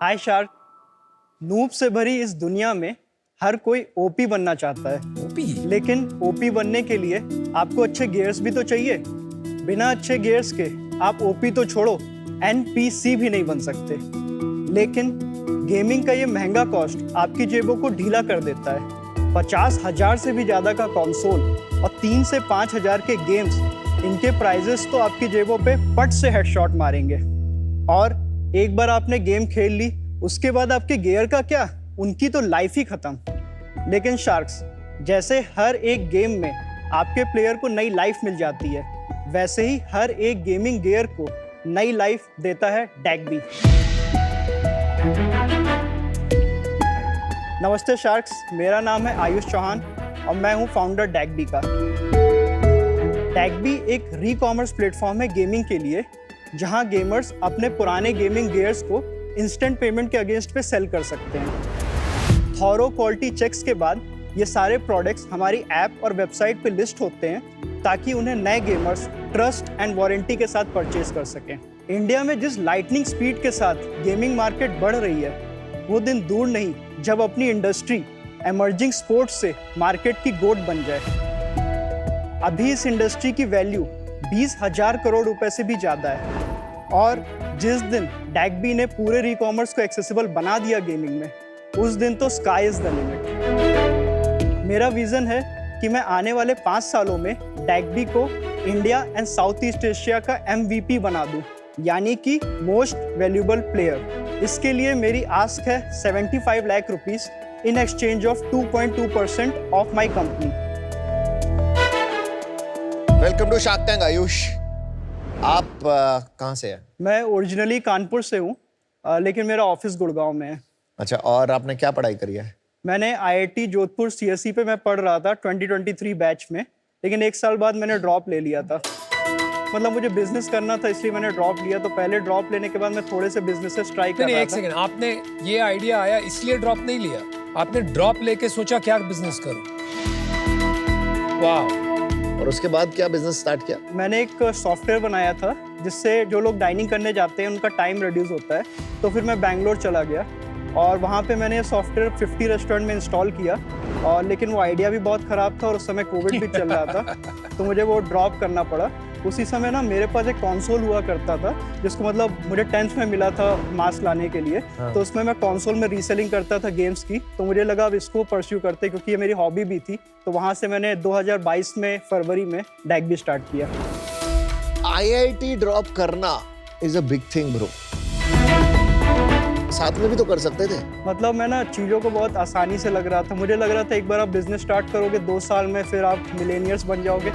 हाय shark. Noob से भरी इस दुनिया में हर कोई ओपी बनना चाहता है। ओपी? लेकिन ओपी बनने के लिए आपको अच्छे गियर्स भी तो चाहिए। बिना अच्छे गियर्स के आप ओपी तो छोड़ो, एनपीसी भी नहीं बन सकते। लेकिन गेमिंग का ये महंगा कॉस्ट आपकी जेबों को ढीला कर देता है। 50,000 से भी ज़्यादा का कंसोल और 3 से 5,000 के गेम्स, इनके प्राइजेस तो आपकी जेबों पे पट से हेडशॉट मारेंगे। और एक बार आपने गेम खेल ली, उसके बाद आपके गियर का क्या, उनकी तो लाइफ ही खत्म। लेकिन शार्क्स, जैसे हर एक गेम में आपके प्लेयर को नई लाइफ मिल जाती है, वैसे ही हर एक गेमिंग गियर को नई लाइफ देता है डैग्बी। नमस्ते शार्क्स, मेरा नाम है आयुष चौहान और मैं हूं फाउंडर डैग्बी का। डैग्बी एक री-कॉमर्स प्लेटफॉर्म है गेमिंग के लिए, जहां गेमर्स अपने पुराने गेमिंग गियर्स को इंस्टेंट पेमेंट के अगेंस्ट पे सेल कर सकते हैं। थॉरो क्वालिटी चेक्स के बाद ये सारे प्रोडक्ट्स हमारी ऐप और वेबसाइट पे लिस्ट होते हैं, ताकि उन्हें नए गेमर्स ट्रस्ट एंड वारंटी के साथ परचेज कर सकें। इंडिया में जिस लाइटनिंग स्पीड के साथ गेमिंग मार्केट बढ़ रही है, वो दिन दूर नहीं जब अपनी इंडस्ट्री एमर्जिंग स्पोर्ट्स से मार्केट की गोट बन जाए। अभी इस इंडस्ट्री की वैल्यू 20,000 करोड़ रुपए से भी ज़्यादा है। और जिस दिन डैग्बी ने पूरे री-कॉमर्स को एक्सेसिबल बना दिया गेमिंग में, उस दिन तो स्काई इज द लिमिट। मेरा विजन है कि मैं आने वाले 5 सालों में डैग्बी को India and south east Asia का MVP बना दूं, यानी कि मोस्ट वैल्यूएबल प्लेयर। इसके लिए मेरी आस्क है 75 lakh rupees in exchange of 2.2% of my company. Welcome to Shark Tank. Ayush, आप कहाँ से हैं? मैं ओरिजिनली कानपुर से हूँ, लेकिन मेरा ऑफिस गुड़गांव में है। अच्छा, और आपने क्या पढ़ाई करी है? मैंने IIT जोधपुर CSE पे मैं पढ़ रहा था 2023 बैच में, लेकिन 1 साल बाद मैंने ड्रॉप ले लिया था। मतलब मुझे बिजनेस करना था, इसलिए मैंने ड्रॉप लिया। तो पहले ड्रॉप लेने के बाद मैं थोड़े से बिजनेसेस ट्राई कर रहा था। एक सेकंड, आपने ये आइडिया आया इसलिए ड्रॉप नहीं लिया? आपने ड्रॉप लेके सोचा क्या बिजनेस करूं? वाह। और उसके बाद क्या बिजनेस स्टार्ट किया? मैंने एक सॉफ्टवेयर बनाया था जिससे जो लोग डाइनिंग करने जाते हैं उनका टाइम रिड्यूस होता है। तो फिर मैं बैंगलोर चला गया और वहाँ पे मैंने ये सॉफ्टवेयर 50 रेस्टोरेंट में इंस्टॉल किया। और लेकिन वो आइडिया भी बहुत ख़राब था और उस समय कोविड भी चल रहा था, तो मुझे वो ड्रॉप करना पड़ा। उसी समय ना मेरे पास एक कंसोल हुआ करता था, जिसको मतलब मुझे 10th में मिला था मास्क लाने के लिए। तो उसमें मैं कंसोल में रीसेलिंग करता था गेम्स की। तो मुझे लगा अब इसको परस्यू करते, क्योंकि ये मेरी हॉबी भी थी। तो वहाँ से मैंने 2022 में फरवरी में डैग्बी स्टार्ट किया। IIT ड्रॉप करना is a big thing bro. साथ में भी तो कर सकते थे। मतलब मैं ना चीज़ों को बहुत आसानी से लग रहा था। मुझे लग रहा था एक बार आप बिजनेस स्टार्ट करोगे 2 साल में फिर आप मिलेनियर्स बन जाओगे।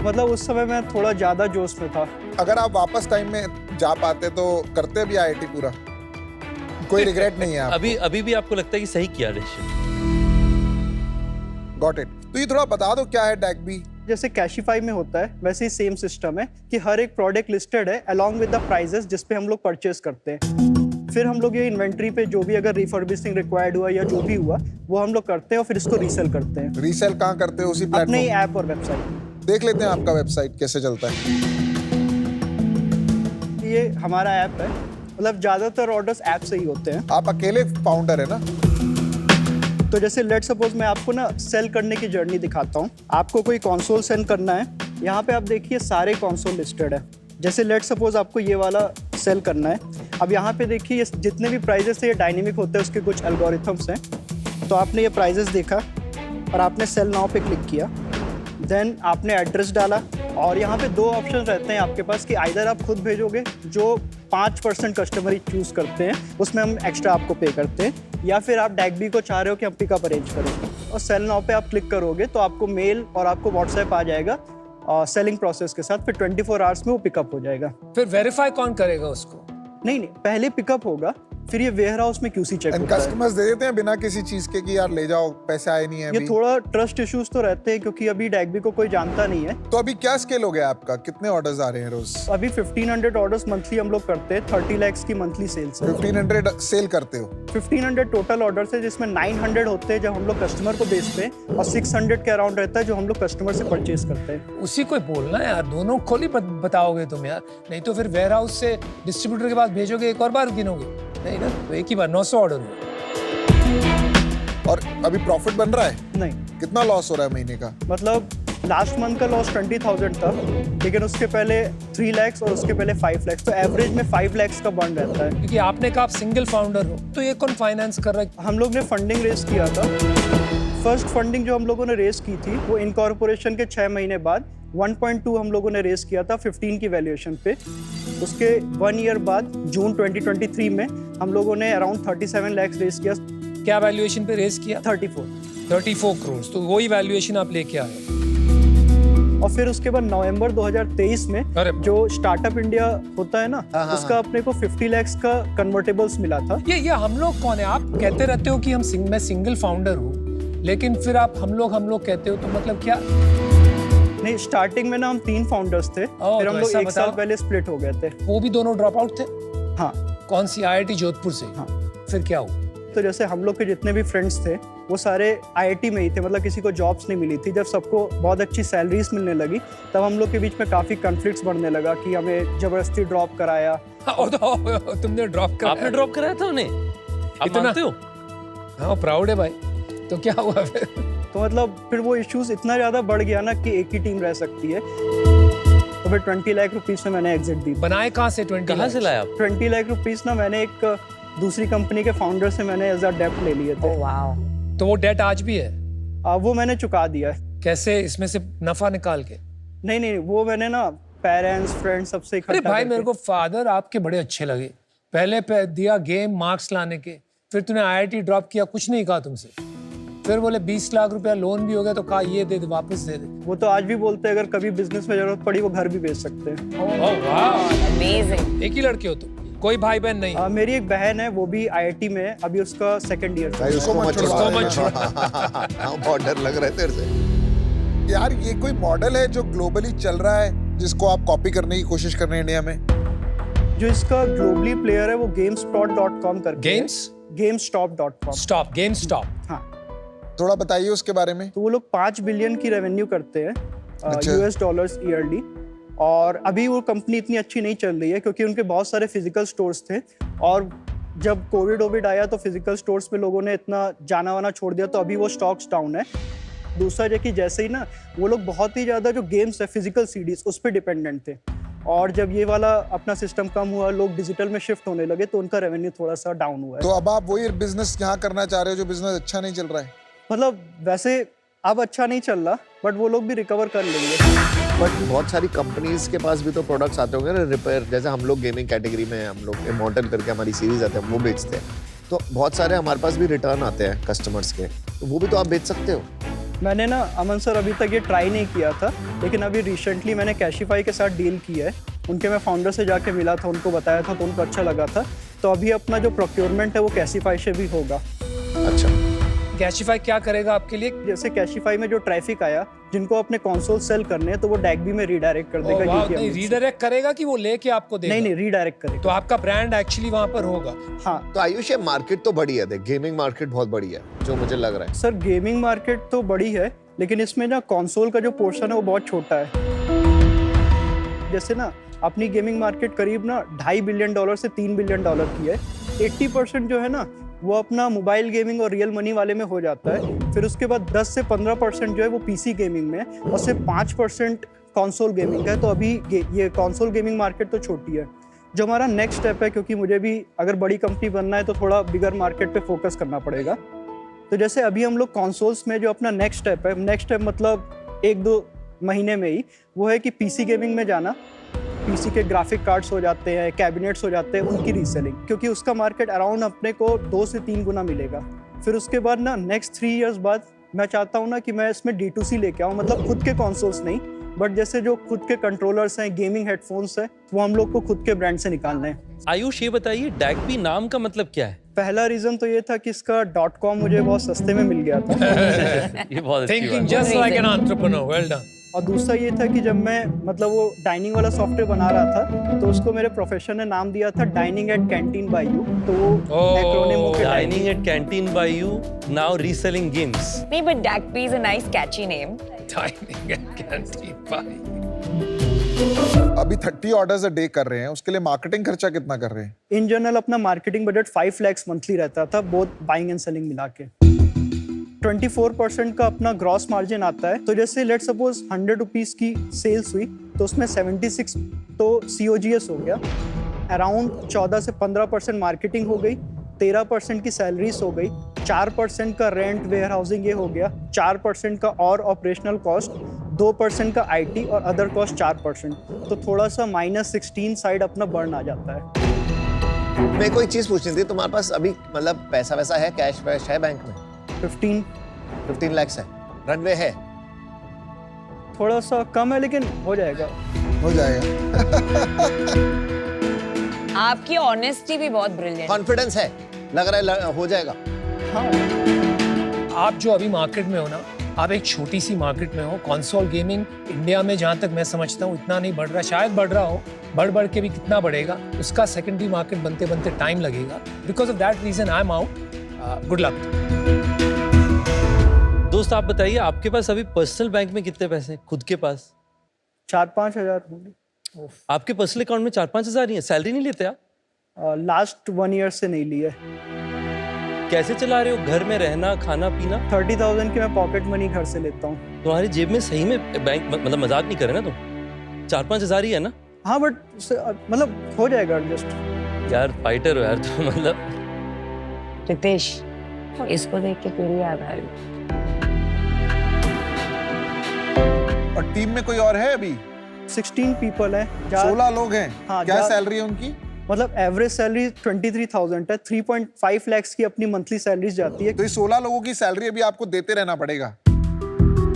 मतलब उस समय मैं थोड़ा ज़्यादा जोश में था। अगर आप वापस टाइम में जा पाते तो करते भी IIT पूरा? कोई रिग्रेट नहीं है आपको? अभी भी आपको लगता है कि सही किया डिसीजन? Got it. तो ये थोड़ा बता दो क्या है डैग्बी? जैसे कैशिफाई में होता है, वैसे ही सेम सिस्टम है कि हर एक प्रोडक्ट लिस्टेड है अलॉन्ग विद द प्राइजेस जिस पे हम लोग परचेज करते हैं। फिर हम लोग ये इन्वेंट्री पे जो भी अगर रिफर्बिशिंग रिक्वायर्ड हुआ या जो भी हुआ, वो हम लोग करते हैं और फिर इसको रीसेल करते हैं। रीसेल कहाँ करते हो? उसी अपने प्लेटफॉर्म? ऐप और वेबसाइट। देख लेते हैं आपका वेबसाइट कैसे चलता है। ये हमारा ऐप है। मतलब ज़्यादातर ऑर्डर्स ऐप से ही होते हैं। आप अकेले फाउंडर है ना? तो जैसे लेट सपोज मैं आपको ना सेल करने की जर्नी दिखाता हूँ। आपको कोई कंसोल सेल करना है, यहाँ पे आप देखिए सारे कंसोल लिस्टेड है। जैसे लेट सपोज आपको ये वाला सेल करना है। अब यहाँ पे देखिए ये जितने भी प्राइजेस है ये डायनेमिक होते हैं, उसके कुछ एल्गोरिथम्स हैं। तो आपने ये प्राइजेस देखा और आपने सेल नाउ पे क्लिक किया, देन आपने एड्रेस डाला और यहाँ पे 2 ऑप्शन रहते हैं आपके पास कि आइदर आप खुद भेजोगे, जो 5% कस्टमर ही चूज़ करते हैं, उसमें हम एक्स्ट्रा आपको पे करते हैं, या फिर आप डैग्बी को चाह रहे हो कि हम पिकअप अरेंज करें। और सेल नाउ पे आप क्लिक करोगे तो आपको मेल और आपको व्हाट्सएप आ जाएगा सेलिंग प्रोसेस के साथ। फिर 24 आवर्स में वो पिकअप हो जाएगा। फिर वेरीफाई कौन करेगा उसको? नहीं, पहले पिकअप होगा, फिर ये वेयर हाउस में QC चेक होता है। कस्टमर्स दे देते हैं बिना किसी चीज के कि यार ले जाओ, पैसे आए नहीं है ये अभी? थोड़ा ट्रस्ट इश्यूज तो रहते हैं, क्योंकि अभी डैग्बी को कोई जानता नहीं है। तो अभी क्या स्केल हो गया आपका? कितने ऑर्डर्स आ रहे हैं रोज? अभी 1500 ऑर्डर्स मंथली हम लोग करते हैं। 30 लाख की मंथली सेल्स है। 1500 सेल करते हो? 1500 टोटल ऑर्डर्स है, जिसमें 900 होते हैं जब हम लोग कस्टमर को बेचते हैं और 600 के अराउंड रहता है जो हम लोग कस्टमर से परचेज करते हैं। उसी को बोलना यार, दोनों खोली बताओगे तुम यार, नहीं तो फिर वेयर हाउस से डिस्ट्रीब्यूटर के पास भेजोगे, एक और बार गिनोगे। नहीं ना, तो एक ही बार 900 ऑर्डर हुआ। और अभी प्रॉफिट बन रहा है? नहीं, कितना लॉस हो रहा है महीने का? मतलब लास्ट मंथ का लॉस 20,000 था, लेकिन उसके पहले 3 lakhs और उसके पहले 5 lakhs, तो एवरेज में 5 lakhs का बर्न रहता है। क्योंकि आपने कहा आप सिंगल फाउंडर हो, तो ये कौन फाइनेंस कर रहा है? हम लोग ने फंडिंग रेज किया था। फर्स्ट फंडिंग जो हम लोगों ने रेज की थी वो इनकॉर्पोरेशन के 6 महीने बाद 1.2 हम लोगों ने रेज किया था 15 की वैल्यूएशन पे। उसके 1 ईयर बाद जून 2023 में हम लोगों ने अराउंड 37 lakhs रेज किया। क्या वैल्यूएशन पे रेस किया? 34 करोड़। तो वही वैल्यूएशन आप लेके आए। और फिर उसके बाद नवंबर 2023 में अरे जो स्टार्टअप इंडिया होता है ना, उसका अपने को 50 lakhs का कन्वर्टेबल्स मिला था। ये हम लोग कौन है? आप कहते रहते हो कि मैं सिंगल फाउंडर हूँ, लेकिन फिर आप हम लोग कहते हो, तो मतलब क्या? नहीं, स्टार्टिंग में ना हम 3 फाउंडर्स थे, फिर हम लोग 1 साल पहले स्प्लिट हो गए थे। वो भी दोनों ड्रॉप आउट थे? हाँ। कौन सी? IIT जोधपुर से? हाँ। फिर क्या हुआ? तो जैसे हम लोग के जितने भी फ्रेंड्स थे वो सारे IIT में ही थे, मतलब किसी को जॉब्स नहीं मिली थी। जब सबको बहुत अच्छी सैलरीज मिलने लगी तब हम लोग के बीच में काफी कॉन्फ्लिक्ट्स बढ़ने लगा कि हमें जबरदस्ती ड्रॉप कराया। तुमने ड्रॉप कराया? आपने ड्रॉप कराया था उन्हें? आप इतना? मानते हो? हाँ, प्राउड है भाई। तो क्या हुआ फिर? तो मतलब फिर वो इश्यूज इतना ज्यादा बढ़ गया ना कि एक ही टीम रह सकती है। तो फिर 20 लाख रुपीस में मैंने एग्जिट दी। बनाए कहाँ से 20 कहाँ से लाया आप? 20 लाख रुपीस ना मैंने एक दूसरी कंपनी के फाउंडर से मैंने एज अ डेप्ट ले लिए थे। तो वो डेट आज भी है? वो मैंने चुका दिया है। कैसे? इसमें से नफा निकाल के? नहीं, वो मैंने ना पेरेंट्स फ्रेंड्स सबसे इकट्ठा अरे भाई, करके। मेरे को फादर आपके बड़े अच्छे लगे। पहले दिया गेम मार्क्स लाने के, फिर तूने IIT ड्रॉप किया, कुछ नहीं कहा तुमसे। फिर बोले 20 लाख रुपया लोन भी हो गया, तो कहा ये दे दे, वापस दे दे। वो तो आज भी बोलते हैं अगर कभी बिजनेस में जरूरत पड़ी वो घर भी बेच सकते हैं। ओह वाह, अमेजिंग। एक ही लड़के हो तुम? कोई भाई बहन नहीं? मेरी एक बहन है, वो भी IIT में है, अभी उसका 2nd ईयर भाई उसको मत उसको मत छुड़वा। हाँ, बहुत डर लग रहा है तेरे से। यार ये कोई मॉडल है जो ग्लोबली चल रहा है जिसको आप कॉपी करने की कोशिश कर रहे हैं इंडिया में? जो इसका ग्लोबली प्लेयर है वो GameStop.com करके है। GameStop.com। Stop, game stop. हाँ, थोड़ा बताइए उसके बारे में। तो वो लोग 5 बिलियन की रेवेन्यू करते हैं अच्छा। US dollars yearly. और अभी वो कंपनी इतनी अच्छी नहीं चल रही है क्योंकि उनके बहुत सारे फिजिकल स्टोर्स थे, और जब कोविड आया तो फिजिकल स्टोर्स पे लोगों ने इतना जाना वाना छोड़ दिया, तो अभी वो स्टॉक्स डाउन है। दूसरा जो कि जैसे ही ना वो लोग बहुत ही ज़्यादा जो गेम्स है फिजिकल CDs उस पर डिपेंडेंट थे, और जब ये वाला अपना सिस्टम कम हुआ, लोग डिजिटल में शिफ्ट होने लगे, तो उनका रेवेन्यू थोड़ा सा डाउन हुआ है। तो अब आप वही बिजनेस यहाँ करना चाह रहे हो जो बिजनेस अच्छा नहीं चल रहा है? मतलब वैसे अब अच्छा नहीं चल रहा, बट वो लोग भी रिकवर कर लेंगे। बट बहुत सारी कंपनीज के पास भी तो प्रोडक्ट्स आते होंगे ना रिपेयर, जैसे हम लोग गेमिंग कैटेगरी में हैं, हम लोग इमॉर्टल करके हमारी सीरीज आते हैं, हम वो बेचते हैं। तो बहुत सारे हमारे पास भी रिटर्न आते हैं कस्टमर्स के, तो वो भी तो आप बेच सकते हो। मैंने ना अमन सर अभी तक ये ट्राई नहीं किया था, लेकिन अभी रिसेंटली मैंने कैशिफाई के साथ डील की है। उनके मैं फाउंडर से जाके मिला था, उनको बताया था, तो उनको अच्छा लगा था। तो अभी अपना जो प्रोक्योरमेंट है वो कैशिफाई से भी होगा। अच्छा, कैशिफाई क्या करेगा आपके लिए? जैसे कैशिफाई में जो ट्रैफिक आया, जिनको अपने कंसोल सेल करने हैं, तो वो डैगबी में रीडायरेक्ट कर देगा। नहीं, रीडायरेक्ट करेगा कि वो लेके आपको देगा? नहीं, रीडायरेक्ट करेगा। तो आपका ब्रांड एक्चुअली वहां पर होगा। हाँ। तो आयुष ये मार्केट तो बड़ी है, देख गेमिंग मार्केट बहुत बड़ी है जो मुझे लग रहा है। सर गेमिंग मार्केट तो बड़ी है, लेकिन इसमें ना कंसोल का जो पोर्शन है वो बहुत छोटा है। जैसे ना अपनी गेमिंग मार्केट करीब ना $2.5 बिलियन से $3 बिलियन की है। 80% जो है ना वो अपना मोबाइल गेमिंग और रियल मनी वाले में हो जाता है। फिर उसके बाद 10 से 15% जो है वो PC गेमिंग में है, और सिर्फ 5% कंसोल गेमिंग है। तो अभी ये कंसोल गेमिंग मार्केट तो छोटी है। जो हमारा नेक्स्ट स्टेप है, क्योंकि मुझे भी अगर बड़ी कंपनी बनना है तो थोड़ा बिगर मार्केट पे फोकस करना पड़ेगा। तो जैसे अभी हम लोग कंसोल्स में जो अपना नेक्स्ट स्टेप मतलब 1-2 महीने में ही, वो है कि PC गेमिंग में जाना। PC के ग्राफिक कार्ड्स हो जाते हैं, कैबिनेट्स हो जाते हैं, उनकी रीसेलिंग, क्योंकि उसका मार्केट अराउंड अपने को 2 से 3 गुना मिलेगा। फिर उसके बाद ना नेक्स्ट 3 इयर्स बाद मैं चाहता हूँ ना कि मैं इसमें D2C लेके आऊँ, मतलब खुद के कंसोल्स नहीं, बट जैसे जो खुद के कंट्रोलर्स हैं, गेमिंग हेडफोन्स हैं, वो हम लोग को खुद के ब्रांड से निकालना है। आयुष ये बताइए, डैगबी नाम का मतलब क्या है? पहला रीजन तो ये था कि इसका .com मुझे बहुत सस्ते में मिल गया था। ये बहुत अच्छी थिंकिंग बात just like an entrepreneur, well done. और दूसरा ये था कि जब मैं मतलब वो डाइनिंग वाला सॉफ्टवेयर बना रहा था, तो उसको मेरे प्रोफेसर ने नाम दिया था dining at canteen by you. तो वो एक्रोनिम हो है। गया Dining at Canteen by You, now reselling games. नहीं, but Dagby is a nice catchy name. Dining at Canteen by You. अभी 30 ऑर्डर्स अ डे कर रहे हैं, उसके लिए मार्केटिंग खर्चा कितना कर रहे हैं? इन जनरल अपना मार्केटिंग बजट 5 lakhs मंथली रहता था, बोथ बाइंग एंड सेलिंग मिला के। 24% का अपना ग्रॉस मार्जिन आता है। तो जैसे लेट सपोज 100 रुपीज की सेल्स हुई तो उसमें 76 तो COGS हो गया, अराउंड 14 से 15% मार्केटिंग हो गई, 13% की सैलरीज हो गई, 4% का रेंट वेयर हाउसिंग ये हो गया, 4% का और ऑपरेशनल कॉस्ट, 2% का IT और अदर कॉस्ट 4%। तो थोड़ा सा -16 साइड अपना बर्न आ जाता है। मेरे को एक चीज पूछनी थी, तुम्हारे पास अभी मतलब पैसा वैसा है, कैश वैश है बैंक में? 15 lakhs है, रनवे है? थोड़ा सा कम है लेकिन हो जाएगा। हो जाएगा। आपकी ऑनेस्टी भी बहुत ब्रिलियंट। कॉन्फिडेंस है, लग रहा है हो जाएगा। हाँ, आप जो अभी मार्केट में हो ना, आप एक छोटी सी मार्केट में हो। कंसोल गेमिंग इंडिया में जहाँ तक मैं समझता हूँ इतना नहीं बढ़ रहा, शायद बढ़ रहा हो, बढ़ के भी कितना बढ़ेगा उसका सेकेंडरी मार्केट बनते बनते टाइम लगेगा। Because of that reason I am out. Good luck. दोस्त आप बताइए, आपके पास अभी पर्सनल बैंक में कितने पैसे हैं खुद के पास? 4-5 हज़ार होंगे। आपके पर्सनल अकाउंट में 4-5 हज़ार ही है? सैलरी नहीं लेते आप? लास्ट 1 year से नहीं लिया है। कैसे चला रहे हो? घर में रहना, खाना पीना? 30,000 की मैं पॉकेट मनी घर से लेता हूँ। तुम्हारी जेब में सही में बैंक, मतलब मजाक नहीं कर रहे ना तुम? 4-5 हज़ार ही है ना? हाँ बट मतलब हो जाएगा एडजस्ट। यार फाइटर हो यार तुम, मतलब। रितेश, इसको देख के फिर याद आ रही। और टीम में कोई और है अभी? 16 पीपल हैं। 16 लोग हैं। हाँ, क्या सैलरी है उनकी? मतलब एवरेज सैलरी 23,000 है। 3.5 lakhs की अपनी मंथली सैलरी जाती है। तो ये 16 लोगों की सैलरी अभी आपको देते रहना पड़ेगा।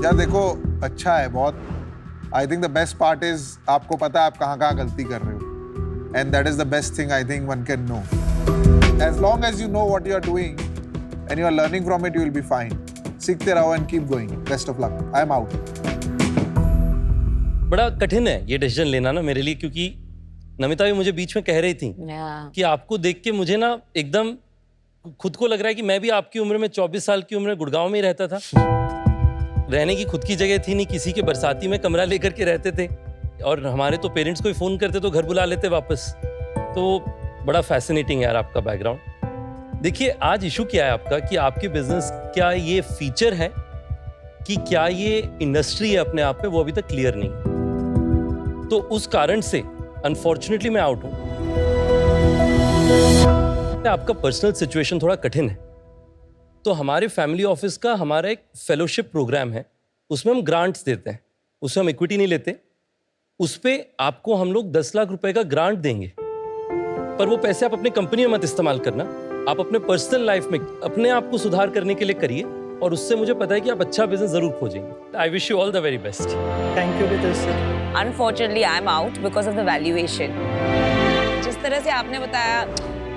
यार देखो, अच्छा है बहुत। I think the best part is आपको पता है आप कहाँ गलती कर रहे हो, and that is the best thing I think one can know. As long as you know what you are doing and you are learning from it, you will be fine. सीखते रहो and keep going. Best of luck. I am out. बड़ा कठिन है ये decision लेना ना मेरे लिए, क्योंकि नमिता भी मुझे बीच में कह रही थी कि आपको देख के मुझे ना एकदम खुद को लग रहा है कि मैं भी आपकी उम्र में 24 साल की उम्र में गुड़गांव में ही रहता था। रहने की खुद की जगह थी नहीं, किसी के बरसाती में कमरा लेकर के रहते थे, और हमारे तो पेरेंट्स को ही फ़ोन करते तो घर बुला लेते वापस। तो बड़ा फैसिनेटिंग है यार आपका बैकग्राउंड। देखिए, आज इशू क्या है आपका कि आपके बिजनेस क्या ये फीचर है कि क्या ये इंडस्ट्री है अपने आप में, वो अभी तक क्लियर नहीं। तो उस कारण से अनफॉर्चुनेटली मैं आउट हूं। आपका पर्सनल सिचुएशन थोड़ा कठिन है, तो हमारे फैमिली ऑफिस का हमारा एक फेलोशिप प्रोग्राम है, उसमें हम ग्रांट्स देते हैं, उसमें हम इक्विटी नहीं लेते। उस पे आपको हम लोग 10 लाख रुपए का ग्रांट देंगे, पर वो पैसे आप अपनी कंपनी में मत इस्तेमाल करना, आप अपने पर्सनल लाइफ में अपने आप को सुधार करने के लिए करिए, और उससे मुझे पता है कि आप अच्छा बिजनेस जरूर खोजेंगे। I wish you all the very best. Thank you Ritesh sir. Unfortunately, I'm out because of the valuation. जिस तरह से आपने बताया,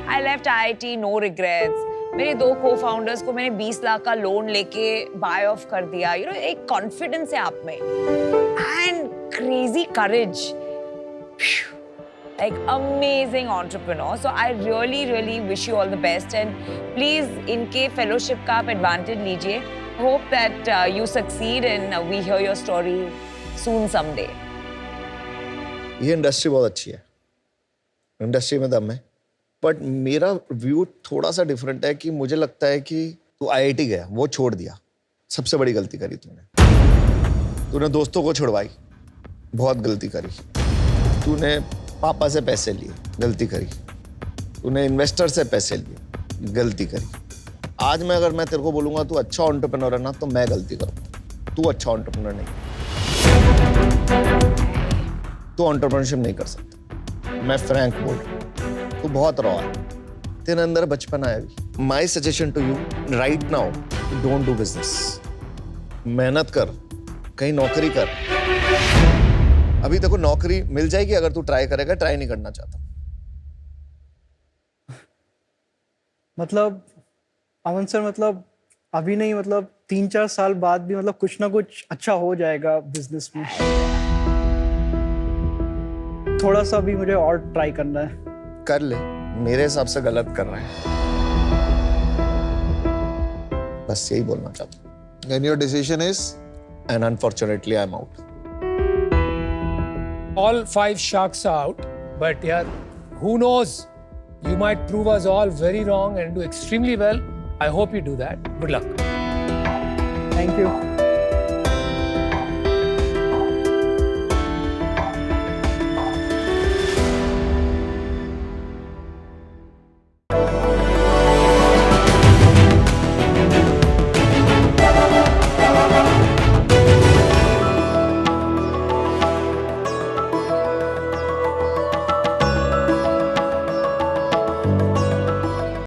I left IIT, no regrets. मेरे 2 co-founders को मैंने 20 लाख का लोन लेके buy off कर दिया। You know, एक confidence है आप में, and crazy courage. Like amazing entrepreneur. So I really, really wish you all the best. And please, इनके fellowship का आप advantage लीजिए. Hope that you succeed and we hear your story soon someday. ये industry बहुत अच्छी है, industry में दम है, बट मेरा व्यू थोड़ा सा डिफरेंट है कि मुझे लगता है कि तू IIT गया, वो छोड़ दिया, सबसे बड़ी गलती करी तूने दोस्तों को छुड़वाई, बहुत गलती करी। तूने पापा से पैसे लिए, गलती करी। तूने इन्वेस्टर से पैसे लिए, गलती करी। आज मैं अगर मैं तेरे को बोलूंगा तू अच्छा एंटरप्रेन्योर है ना, तो मैं गलती करूँगा। तू अच्छा एंटरप्रेन्योर नहीं, तू एंटरप्रेन्योरशिप नहीं कर सकता। मैं फ्रैंक बोल रहा हूँ, तू बहुत रॉ है, तेरे अंदर बचपन है अभी। My suggestion to you right now, don't do business. मेहनत कर, कहीं नौकरी कर। अभी देखो नौकरी मिल जाएगी अगर तू ट्राई करेगा, ट्राई नहीं करना चाहता। मतलब अमन सर, मतलब अभी नहीं, मतलब 3-4 साल बाद भी मतलब कुछ ना कुछ अच्छा हो जाएगा बिजनेस में। थोड़ा सा भी मुझे और ट्राई करना है। कर ले, मेरे हिसाब से गलत कर रहा है, बस यही बोलना चाहता हूँ। And your decision is? And unfortunately I'm out. All 5 sharks are out, but yeah, who knows? You might prove us all very wrong and do extremely well. I hope you do that. Good luck. Thank you.